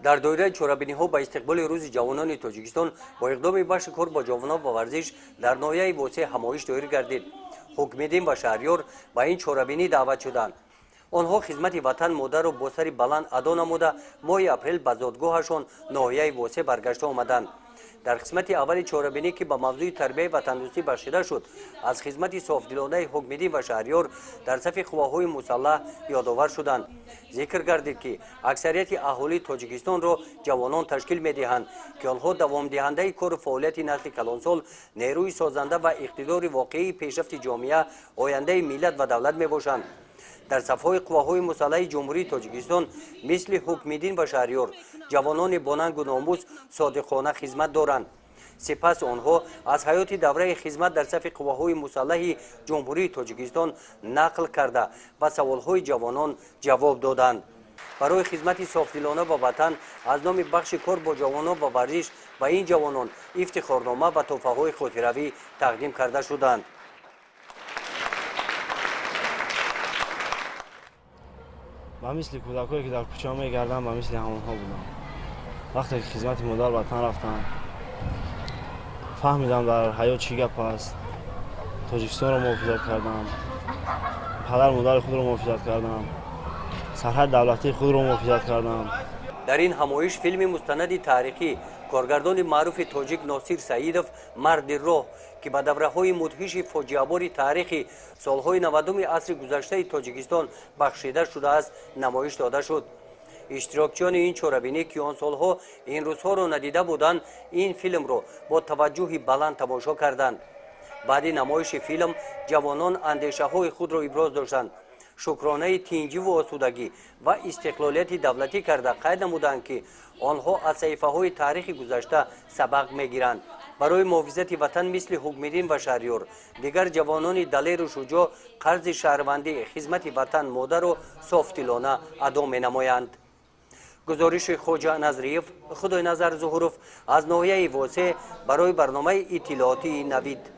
дар доираи чорабиниҳо ба истиқболи рӯзи ҷавонони тоҷикистон бо иқдоми бахши кор бо ҷавонон ва варзиш дар ноҳияи восеъ ҳамоиш доир гардид. ҳукмиддин ва шаҳрёр ба ин чорабинӣ даъват шуданд. онҳо хизмати ватан модарро бо сари баланд адо намуда моҳи апрел ба зодгоҳашон ноҳияи восеъ баргашта омаданд. дар қисмати аввали чорабинӣ ки ба мавзӯи тарбияи ватандӯстӣ бахшида шуд, аз хизмати софдилонаи ҳукмиддин ва шаҳрёр дар сафи қувваҳои мусаллаҳ ёдовар шуданд. зикр гардид ки аксарияти аҳолии тоҷикистонро ҷавонон ташкил медиҳанд ки онҳо давомдиҳандаи кору фаъолияти насли калонсол, нерӯи созанда ва иқтидори воқеии пешрафти ҷомеа, ояндаи миллат ва давлат мебошанд. дар сафҳои қувваҳои мусаллаҳи ҷумҳурии тоҷикистон мисли ҳукмиддин ва шаҳрёр ҷавонони бонангу номус содиқона хизмат доранд. сипас онҳо аз ҳаёти давраи хизмат дар сафи қувваҳои мусаллаҳи ҷумҳурии тоҷикистон нақл карда ба саволҳои ҷавонон ҷавоб доданд. барои хизмати софдилона ба ватан аз номи бахши кор бо ҷавонон ва варзиш ба ин ҷавонон ифтихорнома ва тӯҳфаҳои хотиравӣ тақдим карда шуданд. ба мисли кӯдакое ки дар кӯча мегардам, ба мисли ҳамонҳо будам. вақте ки хизмати модар ватан рафтам, фаҳмидам дар ҳаёт чӣ гап аст. тоҷикистонро муҳофизат кардам, падар модари худро муҳофизат кардам, сарҳади давлатии худро муҳофизат кардам. дар ин ҳамоиш филми мустанади таърихӣ коргардони маъруфи тоҷик Носир Саидов «Марди роҳ» ки ба давраҳои мудҳиши фоҷиабори таърихи солҳои 90-уми асри гузаштаи Тоҷикистон бахшида шудааст, намоиш дода шуд. иштирокчиёни ин чорабинӣ ки он солҳо ин рӯзҳоро надида буданд, ин филмро бо таваҷҷӯҳи баланд тамошо карданд. баъди намоиши филм ҷавонон андешаҳои худро иброз доштанд. шукронаи тинҷиву осудагӣ ва истиқлолияти давлатӣ карда қайд намуданд ки онҳо аз саҳифаҳои таърихи гузашта сабақ мегиранд. барои муҳофизати ватан мисли ҳукмиддин ва шаҳрёр дигар ҷавонони далеру шуҷоъ қарзи шаҳрвандӣ, хизмати ватан модарро софдилона адо менамоянд. гузориши Хоҷа Назриев, Худойназар Зуҳуров аз ноҳияи восеъ барои барномаи иттилоотии Навид.